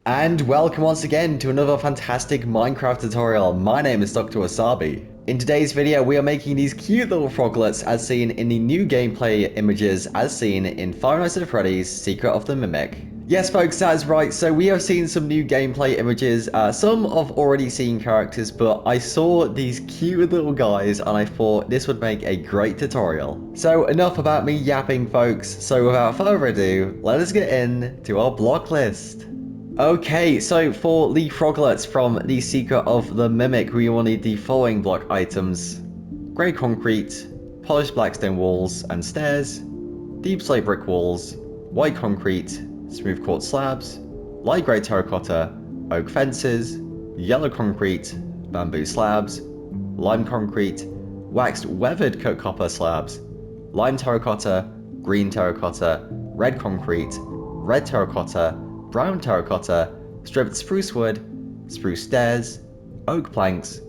And welcome once again to another fantastic Minecraft tutorial. My name is Dr. Wasabi. In today's video, we are making these cute little froglets as seen in the new gameplay images as seen in Five Nights at Freddy's Secret of the Mimic. Yes, folks, that is right. So we have seen some new gameplay images, some of already seen characters, but I saw these cute little guys and I thought this would make a great tutorial. So enough about me yapping, folks. So without further ado, let us get into our block list. Okay, so for the froglets from the Secret of the Mimic, we will need the following block items: grey concrete, polished blackstone walls and stairs, deep slate brick walls, white concrete, smooth quartz slabs, light grey terracotta, oak fences, yellow concrete, bamboo slabs, lime concrete, waxed weathered cut copper slabs, lime terracotta, green terracotta, red concrete, red terracotta, brown terracotta, stripped spruce wood, spruce stairs, oak planks,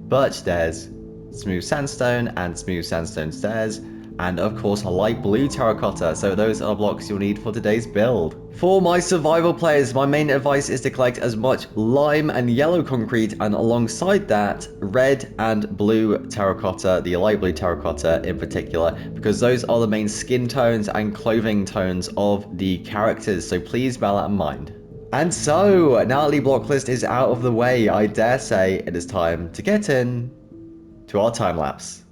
birch stairs, smooth sandstone and smooth sandstone stairs, and of course a light blue terracotta. So those are the blocks you'll need for today's build. For my survival players, my main advice is to collect as much lime and yellow concrete, and alongside that red and blue terracotta, the light blue terracotta in particular, because those are the main skin tones and clothing tones of the characters, so please bear that in mind. And so, now that the block list is out of the way, I dare say it is time to get in to our time lapse.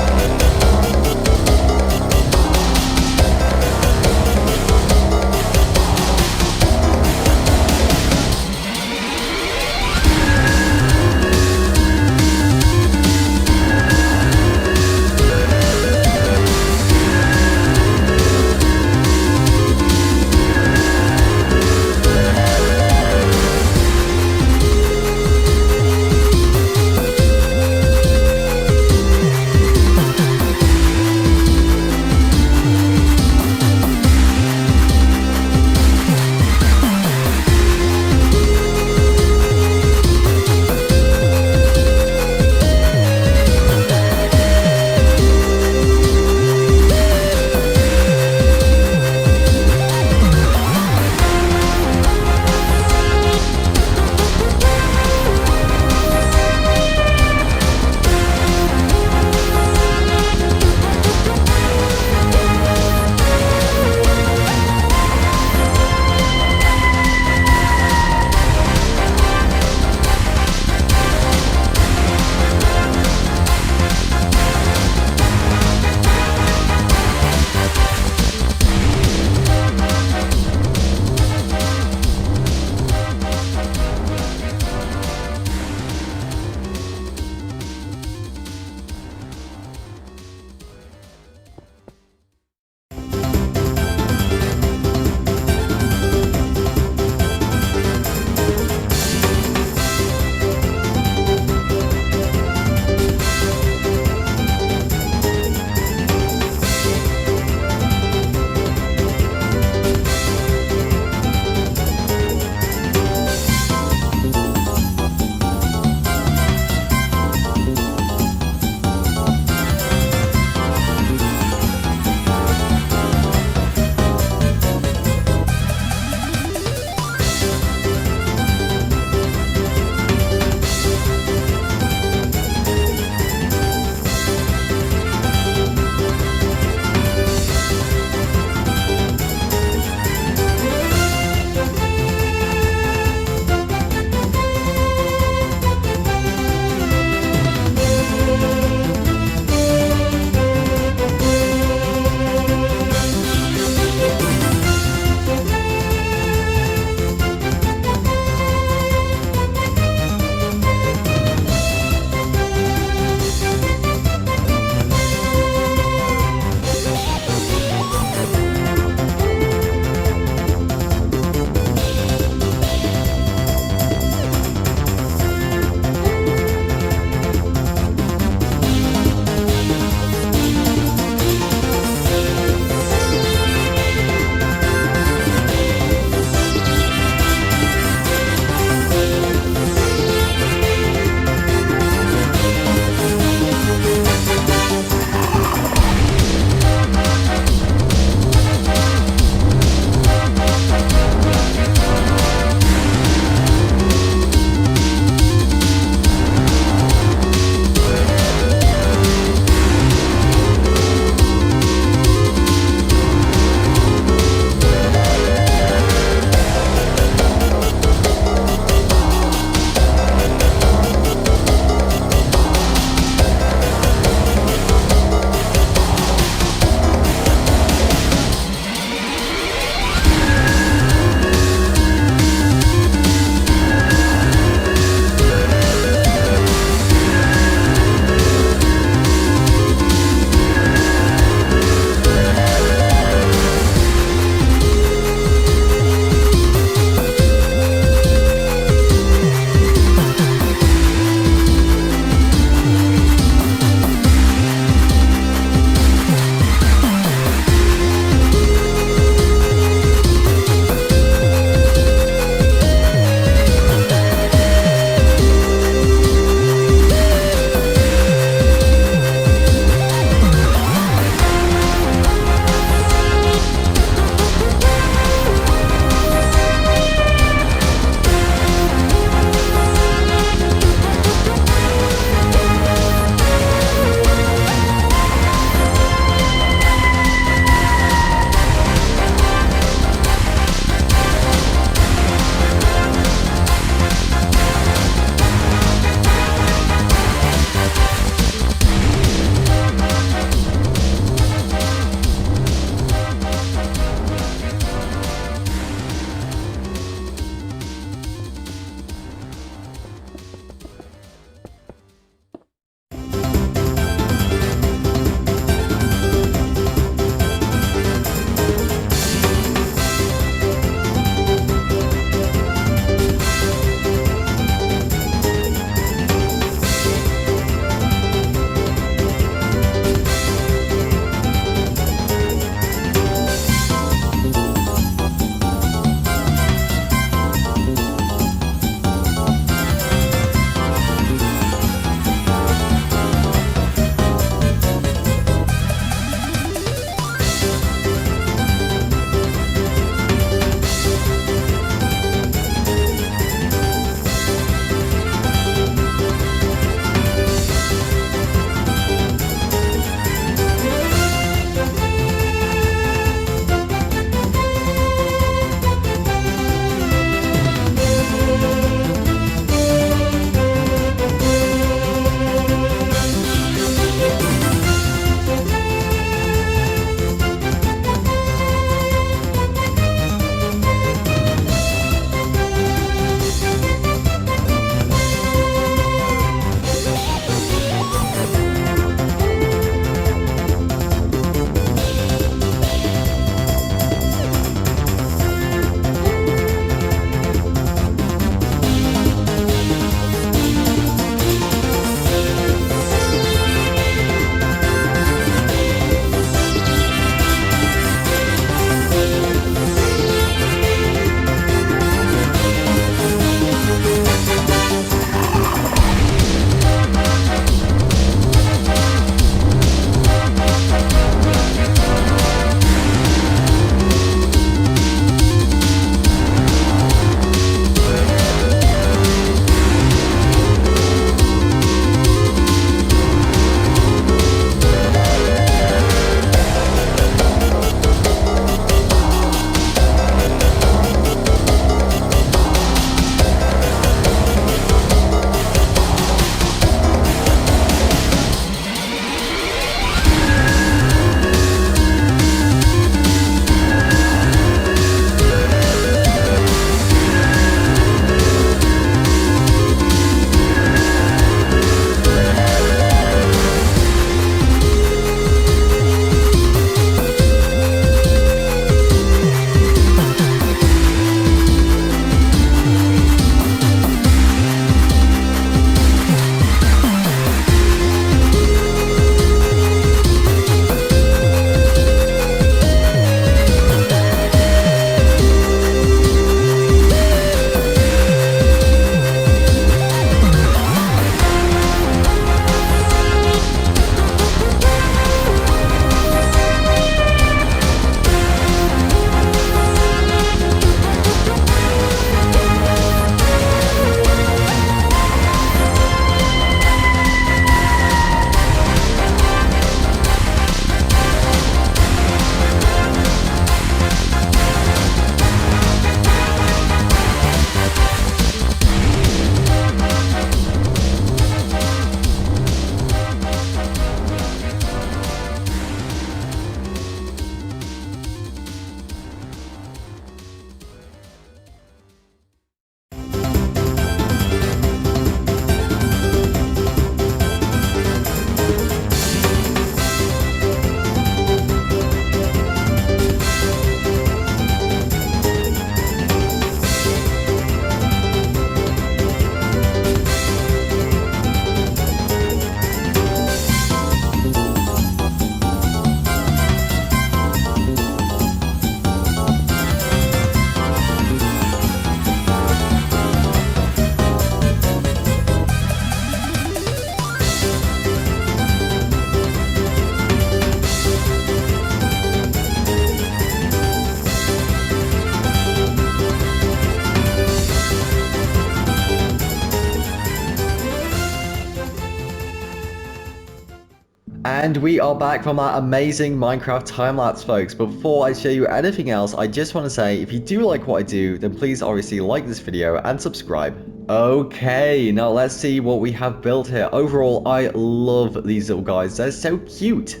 And we are back from that amazing Minecraft time-lapse, folks. Before I show you anything else, I just want to say, if you do like what I do, then please obviously like this video and subscribe. Okay, now let's see what we have built here. Overall, I love these little guys. They're so cute.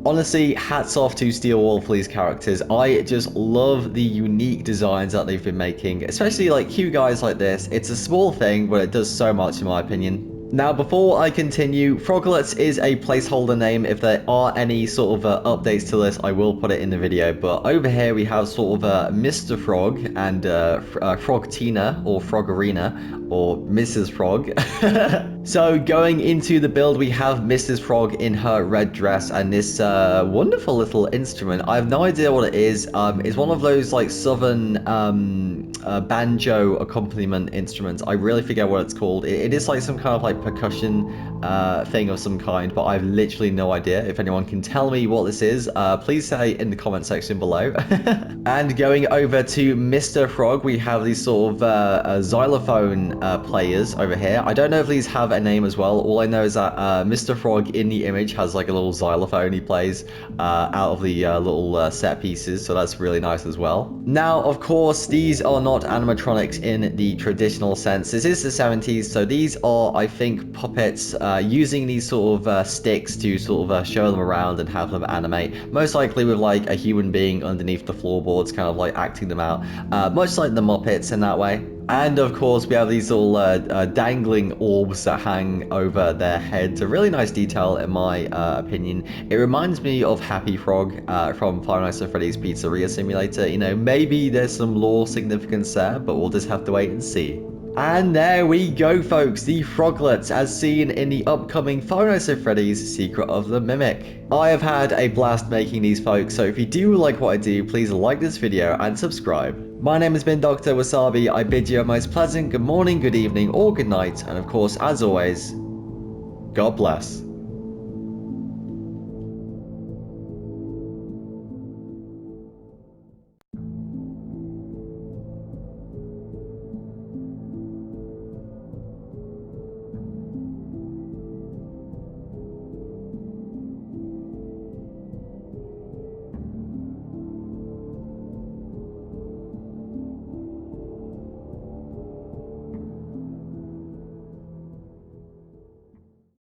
Honestly, hats off to Steel Wolf for these characters. I just love the unique designs that they've been making, especially like cute guys like this. It's a small thing, but it does so much in my opinion. Now, before I continue, Froglets is a placeholder name. If there are any sort of updates to this, I will put it in the video. But over here, we have sort of Mr. Frog and Frog Tina, or Frog Arena, or Mrs. Frog. So, going into the build, we have Mrs. Frog in her red dress and this wonderful little instrument. I have no idea what it is. It's one of those, like, southern banjo accompaniment instruments. I really forget what it's called. It is like some kind of like percussion thing of some kind, but I've literally no idea. If anyone can tell me what this is, please say in the comment section below. And going over to Mr. Frog, we have these sort of xylophone players over here. I don't know if these have a name as well. All I know is that Mr. Frog in the image has like a little xylophone he plays out of the little set pieces, so that's really nice as well. Now, of course, these are not animatronics in the traditional sense. This is the 70s, so these are, I think, puppets using these sort of sticks to sort of show them around and have them animate, most likely with like a human being underneath the floorboards, kind of like acting them out, much like the Muppets in that way. And of course, we have these little dangling orbs that hang over their heads. A really nice detail, in my opinion. It reminds me of Happy Frog from Five Nights at Freddy's Pizzeria Simulator. You know, maybe there's some lore significance there, but we'll just have to wait and see. And there we go, folks, the Froglets as seen in the upcoming Five Nights at Freddy's Secret of the Mimic. I have had a blast making these, folks, so if you do like what I do, please like this video and subscribe. My name has been Dr. Wasabi. I bid you a most pleasant good morning, good evening, or good night, and of course, as always, God bless.